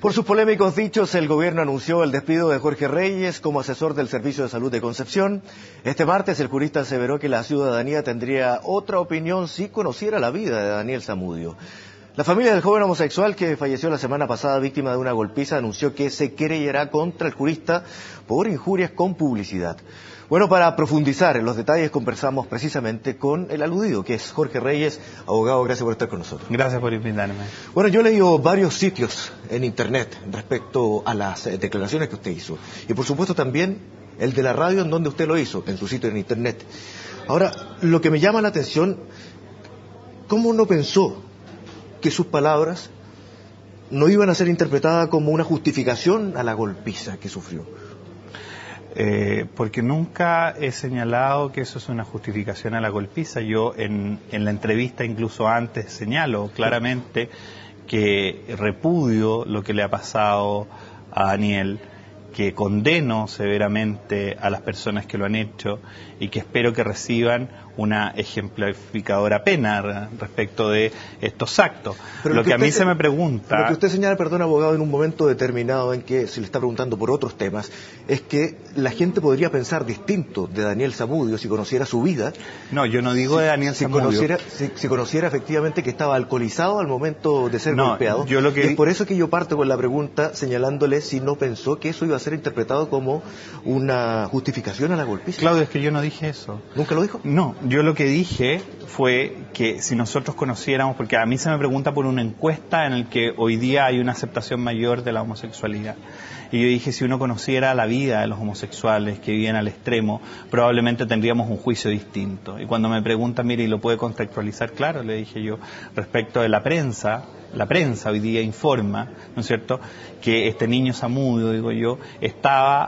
Por sus polémicos dichos, el gobierno anunció el despido de Jorge Reyes como asesor del Servicio de Salud de Concepción. Este martes, el jurista aseveró que la ciudadanía tendría otra opinión si conociera la vida de Daniel Zamudio. La familia del joven homosexual que falleció la semana pasada víctima de una golpiza anunció que se querellará contra el jurista por injurias con publicidad. Bueno, para profundizar en los detalles conversamos precisamente con el aludido, que es Jorge Reyes. Abogado, gracias por estar con nosotros. Gracias por invitarme. Bueno, yo he leído varios sitios en internet respecto a las declaraciones que usted hizo. Y por supuesto también el de la radio en donde usted lo hizo, en su sitio en internet. Ahora, lo que me llama la atención, ¿cómo no pensó que sus palabras no iban a ser interpretadas como una justificación a la golpiza que sufrió? Porque nunca he señalado que eso es una justificación a la golpiza. Yo en la entrevista, incluso antes, señalo claramente que repudio lo que le ha pasado a Daniel, que condeno severamente a las personas que lo han hecho y que espero que reciban una ejemplificadora pena respecto de estos actos. Pero lo que a mí se me pregunta... Lo que usted señala, perdón, abogado, en un momento determinado en que se le está preguntando por otros temas, es que la gente podría pensar distinto de Daniel Zamudio si conociera su vida. No, yo no digo de Daniel Zamudio. Si conociera efectivamente que estaba alcoholizado al momento de ser golpeado. Y es por eso que yo parto con la pregunta señalándole si no pensó que eso iba a ser interpretado como una justificación a la golpiza. Claudio, es que yo no dije eso. ¿Nunca lo dijo? No, yo lo que dije fue que si nosotros conociéramos, porque a mí se me pregunta por una encuesta en la que hoy día hay una aceptación mayor de la homosexualidad. Y yo dije, si uno conociera la vida de los homosexuales que viven al extremo, probablemente tendríamos un juicio distinto. Y cuando me preguntan, mire, ¿y lo puede contextualizar? Claro, le dije yo, respecto de la prensa hoy día informa, ¿no es cierto?, que este niño Zamudio, digo yo,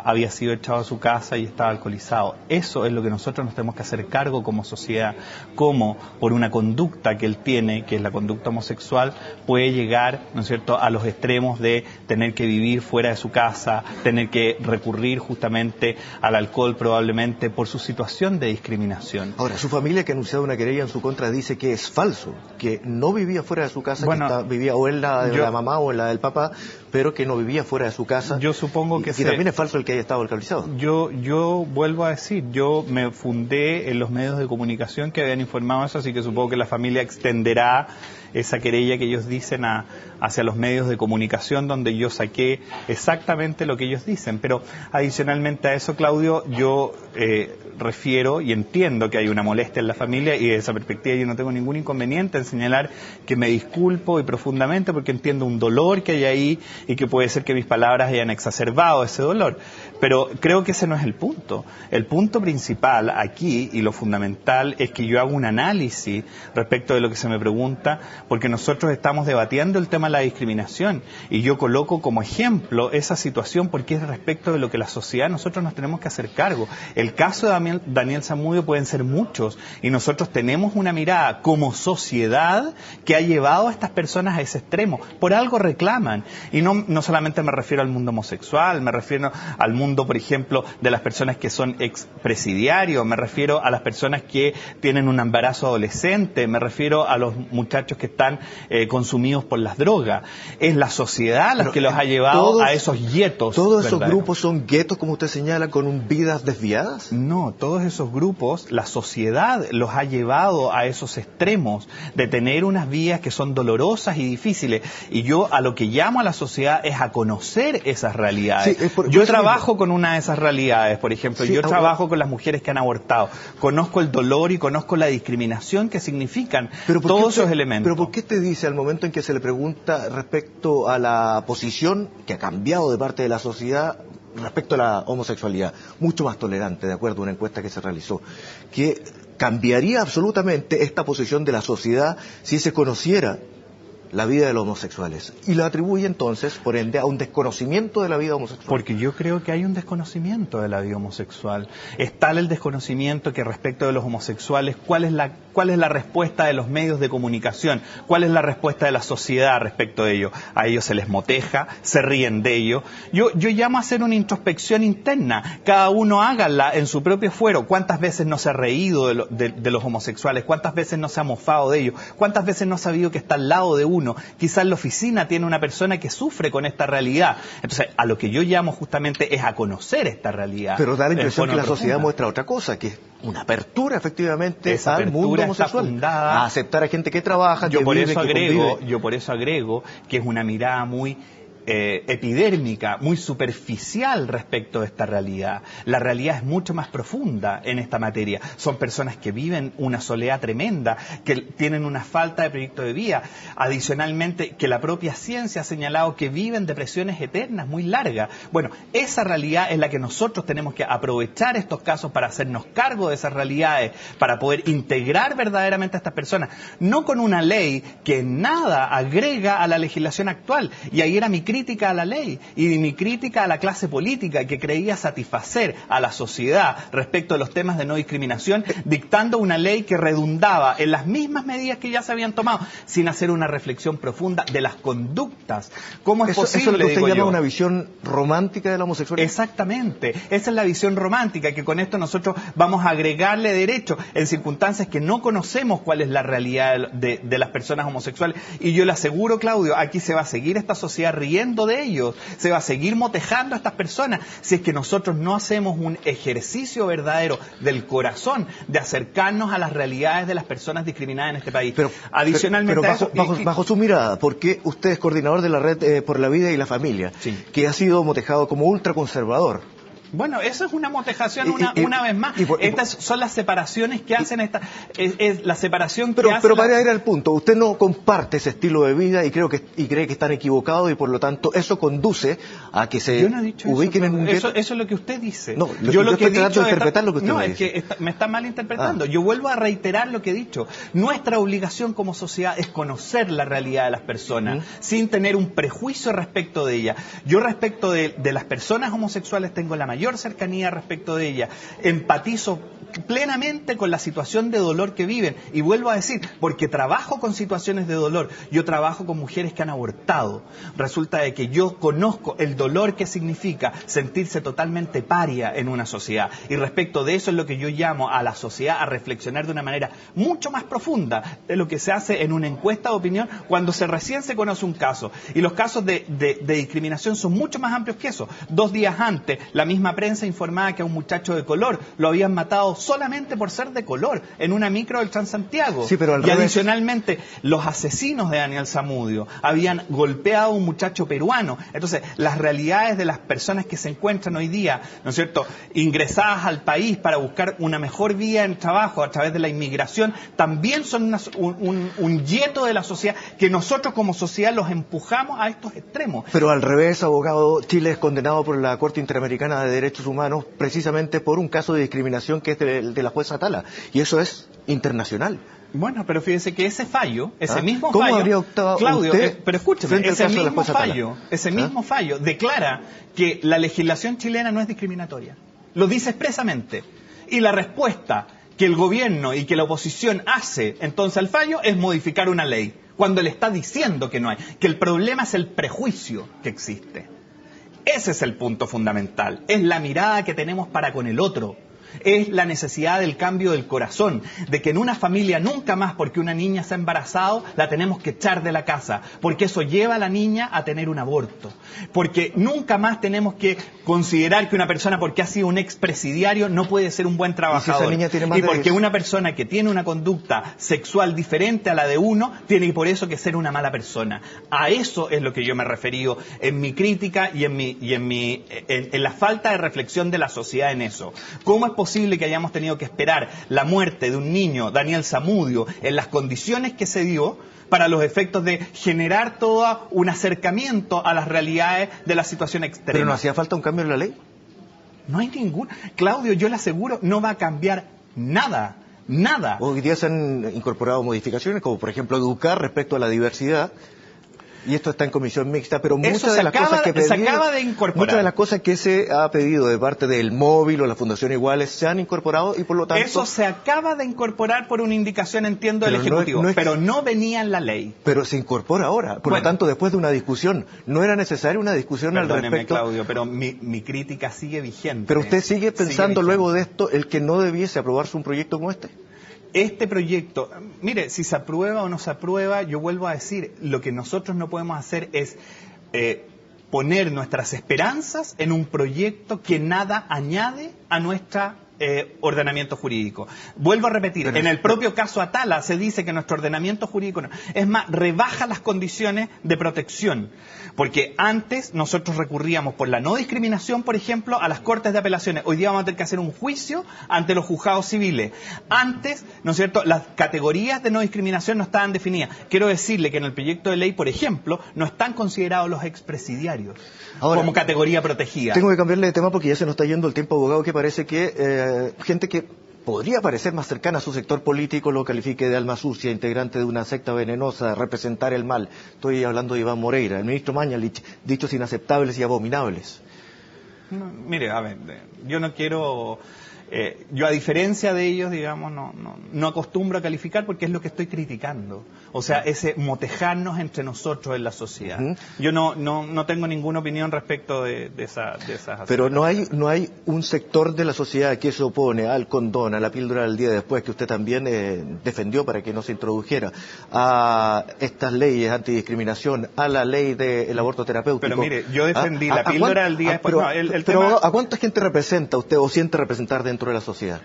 había sido echado a su casa y estaba alcoholizado. Eso es lo que nosotros nos tenemos que hacer cargo como sociedad, cómo por una conducta que él tiene, que es la conducta homosexual, puede llegar, ¿no es cierto?, a los extremos de tener que vivir fuera de su casa, tener que recurrir justamente al alcohol probablemente por su situación de discriminación. Ahora, su familia, que ha anunciado una querella en su contra, dice que es falso, que no vivía fuera de su casa, que vivía o en la de la mamá o en la del papá, pero que no vivía fuera de su casa. Yo supongo que y también es falso el que haya estado alcoholizado. Yo vuelvo a decir, yo me fundé en los medios de comunicación que habían informado eso, así que supongo que la familia extenderá esa querella que ellos dicen hacia los medios de comunicación, donde yo saqué exactamente lo que ellos dicen. Pero adicionalmente a eso, Claudio, yo refiero y entiendo que hay una molestia en la familia, y de esa perspectiva yo no tengo ningún inconveniente en señalar que me disculpo y profundamente, porque entiendo un dolor que hay ahí y que puede ser que mis palabras hayan exacerbado ese dolor. Pero creo que ese no es el punto. El punto principal aquí y lo fundamental es que yo hago un análisis respecto de lo que se me pregunta, porque nosotros estamos debatiendo el tema de la discriminación y yo coloco como ejemplo esa situación porque es respecto de lo que la sociedad nosotros nos tenemos que hacer cargo. El caso de Daniel Zamudio pueden ser muchos y nosotros tenemos una mirada como sociedad que ha llevado a estas personas a ese extremo. Por algo reclaman. Y no solamente me refiero al mundo homosexual, me refiero al mundo, por ejemplo, de las personas que son expresidiarios, me refiero a las personas que tienen un embarazo adolescente, me refiero a los muchachos que están consumidos por las drogas. Es la sociedad la que los ha llevado a esos guetos. ¿Todos esos grupos son guetos, como usted señala, con vidas desviadas? No, todos esos grupos, la sociedad los ha llevado a esos extremos de tener unas vidas que son dolorosas y difíciles. Y yo a lo que llamo a la sociedad es a conocer esas realidades. Sí, yo trabajo con una de esas realidades, por ejemplo, yo trabajo con las mujeres que han abortado. Conozco el dolor y conozco la discriminación que significan todos esos elementos. Pero ¿por qué te dice al momento en que se le pregunta respecto a la posición que ha cambiado de parte de la sociedad respecto a la homosexualidad, mucho más tolerante, de acuerdo a una encuesta que se realizó, que cambiaría absolutamente esta posición de la sociedad si se conociera la vida de los homosexuales? Y lo atribuye entonces, por ende, a un desconocimiento de la vida homosexual. Porque yo creo que hay un desconocimiento de la vida homosexual. Es tal el desconocimiento que respecto de los homosexuales, ¿cuál es la respuesta de los medios de comunicación? ¿Cuál es la respuesta de la sociedad respecto de ello? A ellos se les moteja, se ríen de ello. Yo llamo a hacer una introspección interna. Cada uno hágala en su propio fuero. ¿Cuántas veces no se ha reído de los homosexuales? ¿Cuántas veces no se ha mofado de ellos? ¿Cuántas veces no ha sabido que está al lado de uno? uno. Quizás en la oficina tiene una persona que sufre con esta realidad. Entonces, a lo que yo llamo justamente es a conocer esta realidad. Pero da la impresión que la sociedad muestra otra cosa, que es una apertura efectivamente al mundo homosexual, a aceptar a gente que trabaja, que vive, que convive. Yo por eso agrego que es una mirada muy epidérmica, muy superficial respecto de esta realidad. La realidad es mucho más profunda en esta materia. Son personas que viven una soledad tremenda, que tienen una falta de proyecto de vida. Adicionalmente, que la propia ciencia ha señalado que viven depresiones eternas, muy largas. Bueno, esa realidad es la que nosotros tenemos que aprovechar estos casos para hacernos cargo de esas realidades, para poder integrar verdaderamente a estas personas. No con una ley que nada agrega a la legislación actual. Y ahí era mi crítica a la ley y mi crítica a la clase política que creía satisfacer a la sociedad respecto de los temas de no discriminación, dictando una ley que redundaba en las mismas medidas que ya se habían tomado, sin hacer una reflexión profunda de las conductas. ¿Cómo es posible? Eso es lo que usted llama una visión romántica de la homosexualidad. Exactamente, esa es la visión romántica, que con esto nosotros vamos a agregarle derechos en circunstancias que no conocemos cuál es la realidad de las personas homosexuales. Y yo le aseguro, Claudio, aquí se va a seguir esta sociedad riendo de ellos, se va a seguir motejando a estas personas si es que nosotros no hacemos un ejercicio verdadero del corazón de acercarnos a las realidades de las personas discriminadas en este país. Adicionalmente, bajo su mirada, porque usted es coordinador de la Red por la Vida y la Familia, sí, que ha sido motejado como ultraconservador. Bueno, eso es una motejación una vez más. Estas son las separaciones que hacen es la separación que hace. Pero para ir al punto, usted no comparte ese estilo de vida y cree que están equivocados y por lo tanto eso conduce a que se ubiquen en un gueto. Eso es lo que usted dice. No, yo estoy tratando de interpretar lo que usted me dice. No, es que me está malinterpretando. Yo vuelvo a reiterar lo que he dicho. Nuestra obligación como sociedad es conocer la realidad de las personas, sin tener un prejuicio respecto de ellas. Yo respecto de las personas homosexuales tengo la mayor cercanía respecto de ella, empatizo plenamente con la situación de dolor que viven y vuelvo a decir, porque trabajo con situaciones de dolor, yo trabajo con mujeres que han abortado, resulta de que yo conozco el dolor que significa sentirse totalmente paria en una sociedad y respecto de eso es lo que yo llamo a la sociedad a reflexionar de una manera mucho más profunda de lo que se hace en una encuesta de opinión cuando recién se conoce un caso y los casos de discriminación son mucho más amplios que eso. 2 días antes la misma prensa informaba que a un muchacho de color lo habían matado solamente por ser de color en una micro del Transantiago. Sí, pero adicionalmente los asesinos de Daniel Zamudio habían golpeado a un muchacho peruano. Entonces las realidades de las personas que se encuentran hoy día, ¿no es cierto?, ingresadas al país para buscar una mejor vida en trabajo a través de la inmigración, también son un yeto de la sociedad que nosotros como sociedad los empujamos a estos extremos. Pero al revés, abogado, Chile es condenado por la Corte Interamericana de Derechos Humanos precisamente por un caso de discriminación que es de la jueza Atala, y eso es internacional. Bueno, pero fíjese que ese fallo, mismo ¿cómo fallo, habría optado Claudio, usted pero escúcheme, ese de mismo fallo declara que la legislación chilena no es discriminatoria. Lo dice expresamente. Y la respuesta que el gobierno y que la oposición hace entonces al fallo es modificar una ley, cuando le está diciendo que no hay, que el problema es el prejuicio que existe. Ese es el punto fundamental, es la mirada que tenemos para con el otro. Es la necesidad del cambio del corazón, de que en una familia nunca más porque una niña se ha embarazado la tenemos que echar de la casa, porque eso lleva a la niña a tener un aborto, porque nunca más tenemos que considerar que una persona porque ha sido un expresidiario no puede ser un buen trabajador, y porque una persona que tiene una conducta sexual diferente a la de uno tiene por eso que ser una mala persona. A eso es lo que yo me he referido en mi crítica y en la falta de reflexión de la sociedad en eso. ¿Cómo es posible que hayamos tenido que esperar la muerte de un niño, Daniel Zamudio, en las condiciones que se dio para los efectos de generar todo un acercamiento a las realidades de la situación extrema? ¿Pero no hacía falta un cambio en la ley? No hay ningún... Claudio, yo le aseguro, no va a cambiar nada. Nada. Hoy día se han incorporado modificaciones, como por ejemplo educar respecto a la diversidad. Y esto está en comisión mixta, pero muchas de las cosas que se ha pedido de parte del Móvil o la Fundación Iguales se han incorporado y por lo tanto... Eso se acaba de incorporar por una indicación, entiendo, del Ejecutivo, pero no venía en la ley. Pero se incorpora ahora, por lo tanto, después de una discusión, ¿no era necesaria una discusión al respecto? Claudio, pero mi crítica sigue vigente. Pero usted sigue pensando luego de esto el que no debiese aprobarse un proyecto como este. este proyecto, mire, si se aprueba o no se aprueba, yo vuelvo a decir, lo que nosotros no podemos hacer es poner nuestras esperanzas en un proyecto que nada añade a nuestra ordenamiento jurídico. Vuelvo a repetir, en el propio caso Atala se dice que nuestro ordenamiento jurídico, es más, rebaja las condiciones de protección, porque antes nosotros recurríamos por la no discriminación, por ejemplo, a las Cortes de Apelaciones. Hoy día vamos a tener que hacer un juicio ante los juzgados civiles. Antes, ¿no es cierto?, las categorías de no discriminación no estaban definidas. Quiero decirle que en el proyecto de ley, por ejemplo, no están considerados los expresidiarios como categoría protegida. Tengo que cambiarle de tema porque ya se nos está yendo el tiempo, abogado, que parece que gente que podría parecer más cercana a su sector político lo califique de alma sucia, integrante de una secta venenosa, representar el mal. Estoy hablando de Iván Moreira, el ministro Mañalich, dichos inaceptables y abominables. No, mire, a ver, yo no quiero... yo a diferencia de ellos, digamos, no acostumbro a calificar porque es lo que estoy criticando. O sea, ese motejarnos entre nosotros en la sociedad. Yo no tengo ninguna opinión respecto de esas... Pero no hay un sector de la sociedad que se opone al condón, a la píldora del día después, que usted también defendió para que no se introdujera, a estas leyes antidiscriminación, a la ley del aborto terapéutico. Pero mire, yo defendí la píldora del día después. Pero ¿a cuánta gente representa usted o siente representar dentro de la sociedad?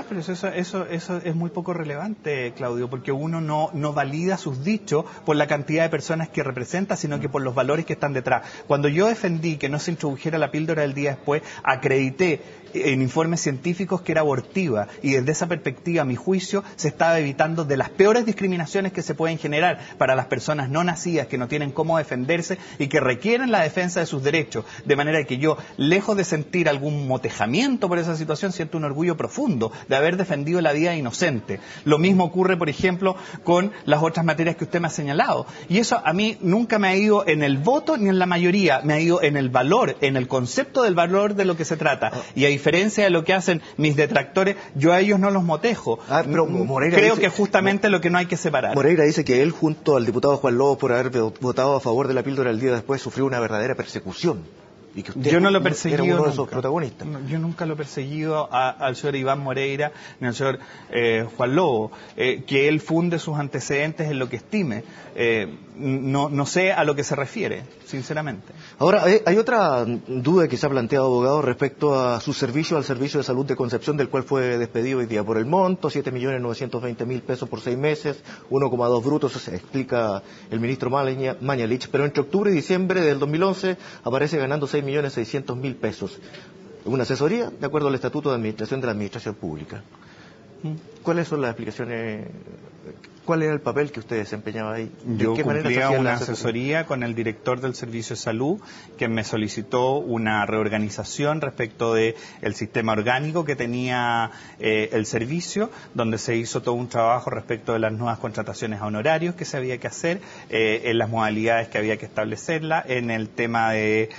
Pero eso es muy poco relevante, Claudio, porque uno no valida sus dichos por la cantidad de personas que representa, sino que por los valores que están detrás. Cuando yo defendí que no se introdujera la píldora del día después, acredité en informes científicos que era abortiva, y desde esa perspectiva, a mi juicio, se estaba evitando de las peores discriminaciones que se pueden generar para las personas no nacidas que no tienen cómo defenderse y que requieren la defensa de sus derechos, de manera que yo, lejos de sentir algún motejamiento por esa situación, siento un orgullo profundo de haber defendido la vida inocente. Lo mismo ocurre, por ejemplo, con las otras materias que usted me ha señalado, y eso a mí nunca me ha ido en el voto ni en la mayoría, me ha ido en el valor, en el concepto del valor de lo que se trata, y a diferencia de lo que hacen mis detractores, yo a ellos no los motejo. Pero Moreira creo dice, que justamente lo que no hay que separar. Moreira dice que él, junto al diputado Juan Lobos, por haber votado a favor de la píldora el día después, sufrió una verdadera persecución. Y que usted yo no lo he perseguido era uno de nunca. esos protagonistas. Yo nunca lo he perseguido al señor Iván Moreira ni al señor Juan Lobo. Que él funde sus antecedentes en lo que estime. No sé a lo que se refiere, sinceramente. Ahora, hay otra duda que se ha planteado, abogado, respecto a su servicio, al Servicio de Salud de Concepción, del cual fue despedido hoy día por el monto, 7.920.000 pesos por 6 meses, 1,2 brutos, se explica el ministro Mañalich, pero entre octubre y diciembre del 2011 aparece ganando 6.600.000 pesos. Una asesoría, de acuerdo al Estatuto de Administración de la Administración Pública. ¿Cuáles son las explicaciones? ¿Cuál era el papel que usted desempeñaba ahí? Yo cumplía una asesoría con el director del Servicio de Salud, que me solicitó una reorganización respecto de el sistema orgánico que tenía el servicio, donde se hizo todo un trabajo respecto de las nuevas contrataciones a honorarios que se había que hacer, en las modalidades que había que establecerla, en el tema de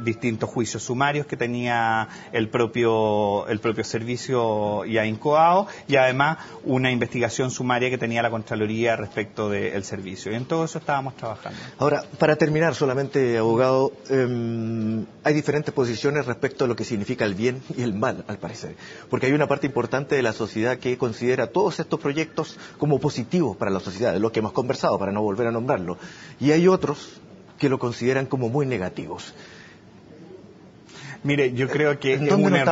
distintos juicios sumarios que tenía el propio servicio ya incoado, y además una investigación sumaria que tenía la Contraloría respecto del servicio. Y en todo eso estábamos trabajando. Ahora, para terminar solamente, abogado, hay diferentes posiciones respecto a lo que significa el bien y el mal, al parecer. Porque hay una parte importante de la sociedad que considera todos estos proyectos como positivos para la sociedad, de lo que hemos conversado, para no volver a nombrarlo. Y hay otros que lo consideran como muy negativos. Mire, yo creo que ¿En dónde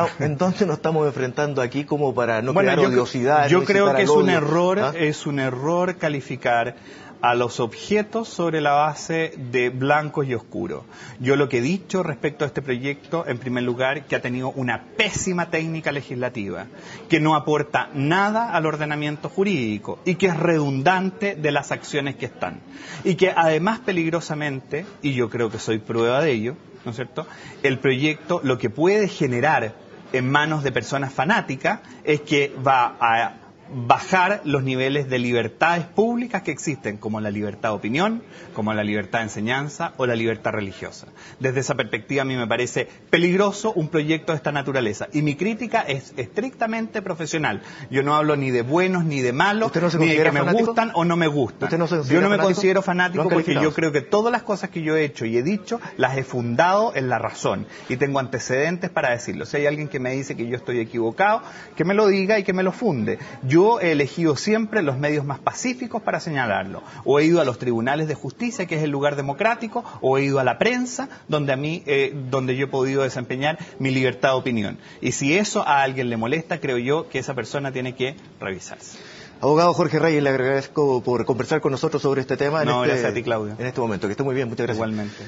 nos estamos enfrentando aquí como para no crear odiosidad? Yo creo que es un error calificar a los objetos sobre la base de blancos y oscuros. Yo lo que he dicho respecto a este proyecto, en primer lugar, que ha tenido una pésima técnica legislativa, que no aporta nada al ordenamiento jurídico y que es redundante de las acciones que están. Y que además peligrosamente, y yo creo que soy prueba de ello, ¿no es cierto?, el proyecto lo que puede generar en manos de personas fanáticas es que va a bajar los niveles de libertades públicas que existen, como la libertad de opinión, como la libertad de enseñanza o la libertad religiosa. Desde esa perspectiva a mí me parece peligroso un proyecto de esta naturaleza, y mi crítica es estrictamente profesional. Yo no hablo ni de buenos ni de malos, ni de que me gustan o no me gustan. Yo no me considero fanático porque yo creo que todas las cosas que yo he hecho y he dicho las he fundado en la razón y tengo antecedentes para decirlo. Si hay alguien que me dice que yo estoy equivocado, que me lo diga y que me lo funde. Yo yo he elegido siempre los medios más pacíficos para señalarlo. O he ido a los tribunales de justicia, que es el lugar democrático, o he ido a la prensa, donde yo he podido desempeñar mi libertad de opinión. Y si eso a alguien le molesta, creo yo que esa persona tiene que revisarse. Abogado Jorge Reyes, le agradezco por conversar con nosotros sobre este tema. Gracias a ti, Claudio. En este momento. Que esté muy bien, muchas gracias. Igualmente.